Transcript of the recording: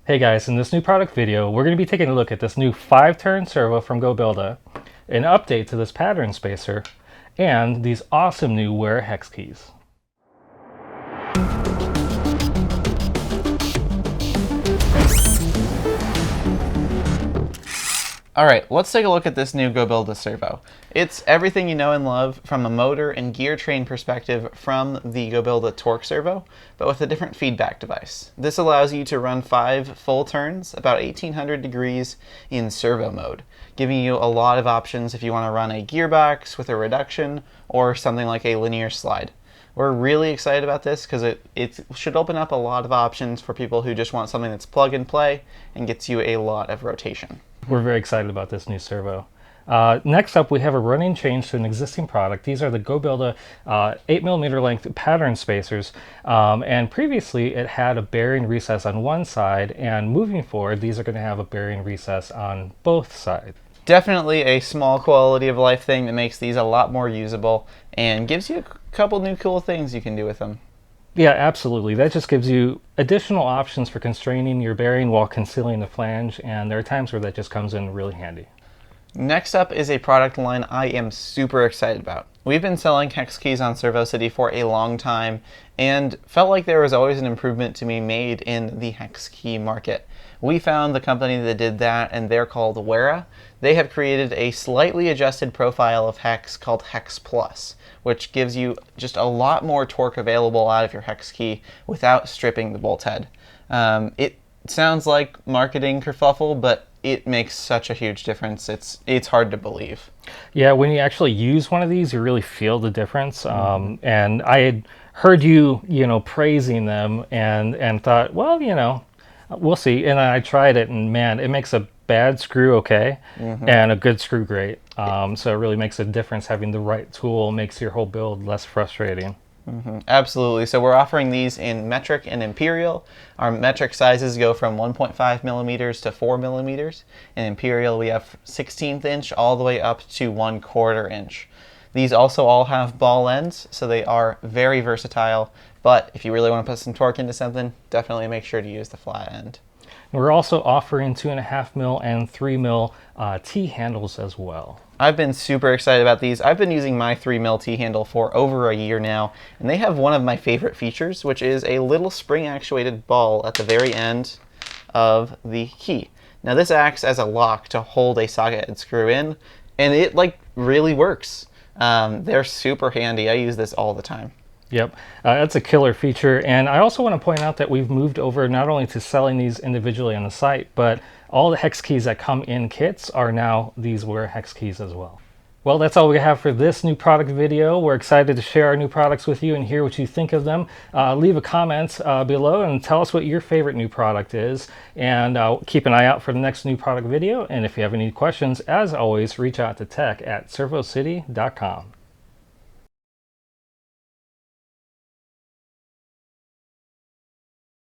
Hey guys, in this new product video, we're going to be taking a look at this new 5-turn servo from goBILDA, an update to this pattern spacer, and these awesome new Wera Hex Keys. Alright, let's take a look at this new goBILDA servo. It's everything you know and love from a motor and gear train perspective from the goBILDA torque servo, but with a different feedback device. This allows you to run 5 full turns, about 1800 degrees in servo mode, giving you a lot of options if you want to run a gearbox with a reduction or something like a linear slide. We're really excited about this because it should open up a lot of options for people who just want something that's plug and play and gets you a lot of rotation. We're very excited about this new servo. Next up, we have a running change to an existing product. These are the goBILDA 8mm length pattern spacers, and previously it had a bearing recess on one side, and moving forward these are going to have a bearing recess on both sides. Definitely a small quality of life thing that makes these a lot more usable and gives you a couple new cool things you can do with them. Yeah, absolutely. That just gives you additional options for constraining your bearing while concealing the flange, and there are times where that just comes in really handy. Next up is a product line I am super excited about. We've been selling hex keys on Servo City for a long time and felt like there was always an improvement to be made in the hex key market. We found the company that did that, and they're called Wera. They have created a slightly adjusted profile of hex called Hex Plus, which gives you just a lot more torque available out of your hex key without stripping the bolt head. It sounds like marketing kerfuffle, but it makes such a huge difference. It's hard to believe. Yeah, when you actually use one of these, you really feel the difference. And I had heard you praising them and thought, well, we'll see. And I tried it, and man, it makes a bad screw okay and a good screw great. So it really makes a difference. Having the right tool makes your whole build less frustrating. Absolutely. So we're offering these in metric and imperial. Our metric sizes go from 1.5 millimeters to 4 millimeters. In imperial, we have 16th inch all the way up to 1/4 inch. These also all have ball ends, so they are very versatile. But if you really want to put some torque into something, definitely make sure to use the flat end. We're also offering 2.5 mil and 3 mil T handles as well. I've been super excited about these. I've been using my 3mm T handle for over a year now, and they have one of my favorite features, which is a little spring actuated ball at the very end of the key. Now this acts as a lock to hold a socket and screw in, and it really works. They're super handy. I use this all the time. Yep, that's a killer feature. And I also want to point out that we've moved over not only to selling these individually on the site, but all the hex keys that come in kits are now these Wera Hex Keys as well. Well, that's all we have for this new product video. We're excited to share our new products with you and hear what you think of them. Leave a comment below and tell us what your favorite new product is. And keep an eye out for the next new product video. And if you have any questions, as always, reach out to tech@servocity.com.